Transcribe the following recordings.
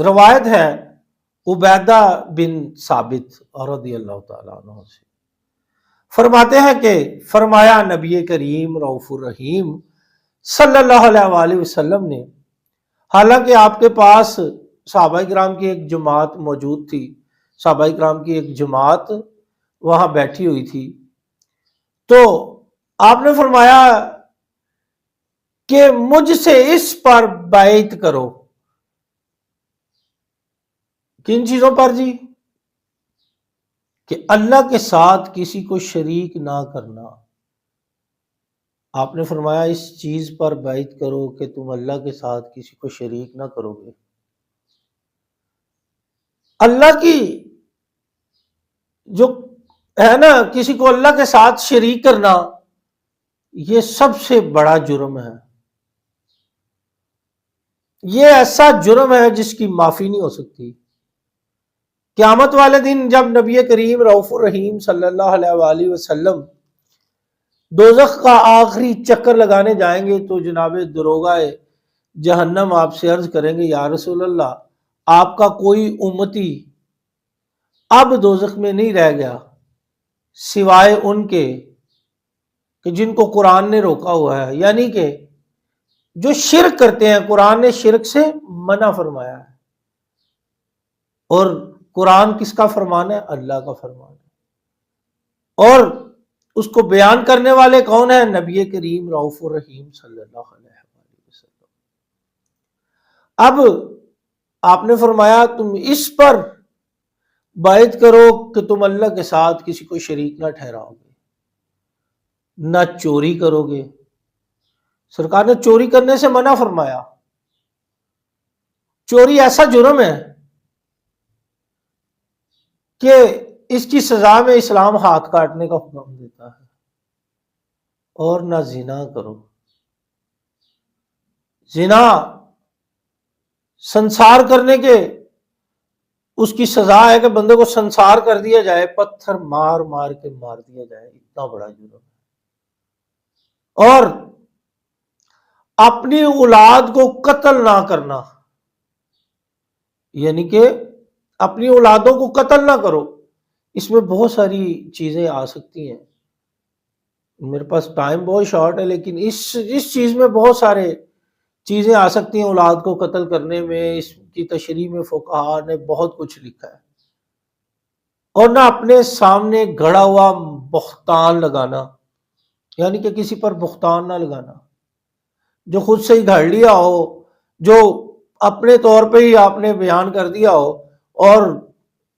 روایت ہے عبیدہ بن ثابت رضی اللہ تعالیٰ عنہ سے، فرماتے ہیں کہ فرمایا نبی کریم رؤوف الرحیم صلی اللہ علیہ وآلہ وسلم نے، حالانکہ آپ کے پاس صحابہ کرام کی ایک جماعت موجود تھی، صحابہ کرام کی ایک جماعت وہاں بیٹھی ہوئی تھی، تو آپ نے فرمایا کہ مجھ سے اس پر بیعت کرو۔ کن چیزوں پر جی؟ کہ اللہ کے ساتھ کسی کو شریک نہ کرنا۔ آپ نے فرمایا اس چیز پر بیعت کرو کہ تم اللہ کے ساتھ کسی کو شریک نہ کرو گے۔ اللہ کی جو ہے نا، کسی کو اللہ کے ساتھ شریک کرنا، یہ سب سے بڑا جرم ہے۔ یہ ایسا جرم ہے جس کی معافی نہیں ہو سکتی۔ قیامت والے دن جب نبی کریم رؤوف الرحیم صلی اللہ علیہ وآلہ وسلم دوزخ کا آخری چکر لگانے جائیں گے تو جناب دروغہ جہنم آپ سے عرض کریں گے، یا رسول اللہ، آپ کا کوئی امتی اب دوزخ میں نہیں رہ گیا سوائے ان کے کہ جن کو قرآن نے روکا ہوا ہے، یعنی کہ جو شرک کرتے ہیں۔ قرآن نے شرک سے منع فرمایا ہے، اور قرآن کس کا فرمان ہے؟ اللہ کا فرمان ہے، اور اس کو بیان کرنے والے کون ہیں؟ نبی کریم رؤوف الرحیم صلی اللہ علیہ وسلم۔ اب آپ نے فرمایا تم اس پر بیعت کرو کہ تم اللہ کے ساتھ کسی کو شریک نہ ٹھہراؤ گے، نہ چوری کرو گے۔ سرکار نے چوری کرنے سے منع فرمایا۔ چوری ایسا جرم ہے کہ اس کی سزا میں اسلام ہاتھ کاٹنے کا حکم دیتا ہے۔ اور نہ زنا کرو۔ زنا سنسار کرنے کے اس کی سزا ہے کہ بندے کو سنسار کر دیا جائے، پتھر مار مار کے مار دیا جائے، اتنا بڑا جرم ہے۔ اور اپنی اولاد کو قتل نہ کرنا، یعنی کہ اپنی اولادوں کو قتل نہ کرو۔ اس میں بہت ساری چیزیں آ سکتی ہیں، میرے پاس ٹائم بہت شارٹ ہے، لیکن اس چیز میں بہت سارے چیزیں آ سکتی ہیں اولاد کو قتل کرنے میں۔ اس کی تشریح میں فقہاء نے بہت کچھ لکھا ہے۔ اور نہ اپنے سامنے گھڑا ہوا بہتان لگانا، یعنی کہ کسی پر بہتان نہ لگانا جو خود سے ہی گھڑ لیا ہو، جو اپنے طور پہ ہی آپ نے بیان کر دیا ہو اور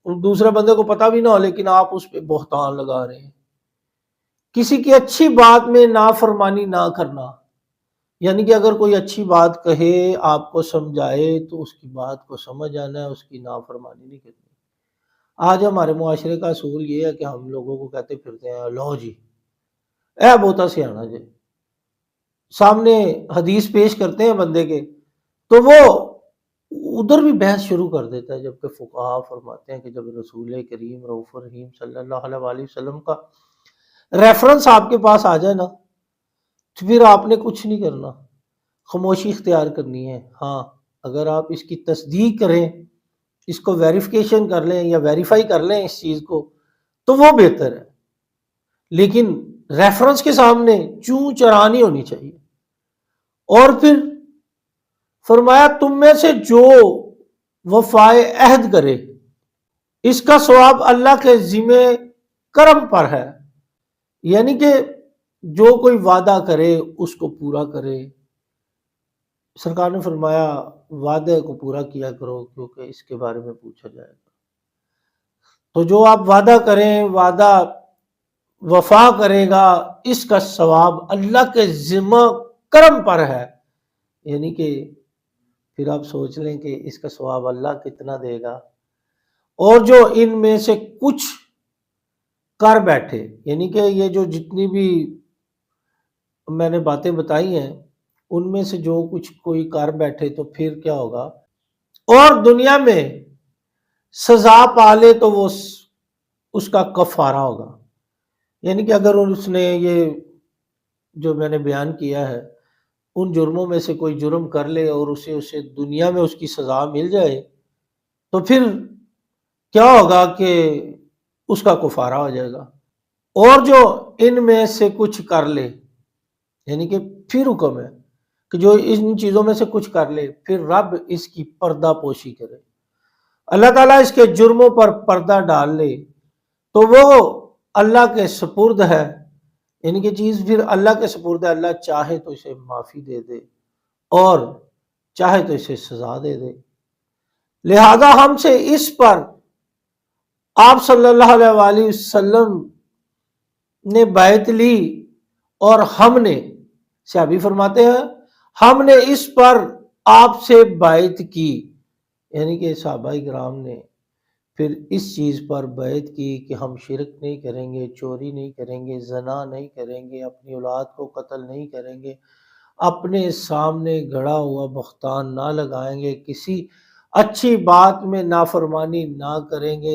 دوسرے بندے کو پتہ بھی نہ ہو، لیکن آپ اس پہ بہتان لگا رہے ہیں۔ کسی کی اچھی بات میں نافرمانی نہ کرنا، یعنی کہ اگر کوئی اچھی بات کہے، آپ کو سمجھائے، تو اس کی بات کو سمجھ آنا ہے، اس کی نافرمانی نہیں کرنی۔ آج ہمارے معاشرے کا اصول یہ ہے کہ ہم لوگوں کو کہتے پھرتے ہیں، لو جی اے بوتا سیانا جی، سامنے حدیث پیش کرتے ہیں بندے کے تو وہ ادھر بھی بحث شروع کر دیتا ہے، جبکہ فقہاء فرماتے ہیں کہ جب رسول کریم رؤوف الرحیم صلی اللہ علیہ وآلہ وسلم کا ریفرنس آپ کے پاس آ جائے نا، تو پھر آپ نے کچھ نہیں کرنا، خاموشی اختیار کرنی ہے۔ ہاں، اگر آپ اس کی تصدیق کریں، اس کو ویریفیکیشن کر لیں یا ویریفائی کر لیں اس چیز کو، تو وہ بہتر ہے، لیکن ریفرنس کے سامنے چوں چرا نہیں ہونی چاہیے۔ اور پھر فرمایا تم میں سے جو وفائے عہد کرے، اس کا ثواب اللہ کے ذمہ کرم پر ہے، یعنی کہ جو کوئی وعدہ کرے اس کو پورا کرے۔ سرکار نے فرمایا وعدے کو پورا کیا کرو، کیونکہ اس کے بارے میں پوچھا جائے گا۔ تو جو آپ وعدہ کریں، وعدہ وفا کرے گا، اس کا ثواب اللہ کے ذمہ کرم پر ہے، یعنی کہ پھر آپ سوچ لیں کہ اس کا ثواب اللہ کتنا دے گا۔ اور جو ان میں سے کچھ کر بیٹھے، یعنی کہ یہ جو جتنی بھی میں نے باتیں بتائی ہیں، ان میں سے جو کچھ کوئی کر بیٹھے تو پھر کیا ہوگا، اور دنیا میں سزا پالے تو وہ اس کا کفارہ ہوگا۔ یعنی کہ اگر اس نے یہ جو میں نے بیان کیا ہے ان جرموں میں سے کوئی جرم کر لے اور اسے دنیا میں اس کی سزا مل جائے، تو پھر کیا ہوگا کہ اس کا کفارہ ہو جائے گا۔ اور جو ان میں سے کچھ کر لے، یعنی کہ پھر حکم ہے کہ جو ان چیزوں میں سے کچھ کر لے، پھر رب اس کی پردہ پوشی کرے، اللہ تعالیٰ اس کے جرموں پر پردہ ڈال لے، تو وہ اللہ کے سپرد ہے، یعنی کہ چیز پھر اللہ کے سپرد ہے۔ اللہ چاہے تو اسے معافی دے دے اور چاہے تو اسے سزا دے دے۔ لہذا ہم سے اس پر آپ صلی اللہ علیہ وآلہ وسلم نے بیعت لی، اور ہم نے، صحابی فرماتے ہیں، ہم نے اس پر آپ سے بیعت کی، یعنی کہ صحابہ کرام نے پھر اس چیز پر بیعت کی کہ ہم شرک نہیں کریں گے، چوری نہیں کریں گے، زنا نہیں کریں گے، اپنی اولاد کو قتل نہیں کریں گے، اپنے سامنے گڑا ہوا بہتان نہ لگائیں گے، کسی اچھی بات میں نافرمانی نہ کریں گے،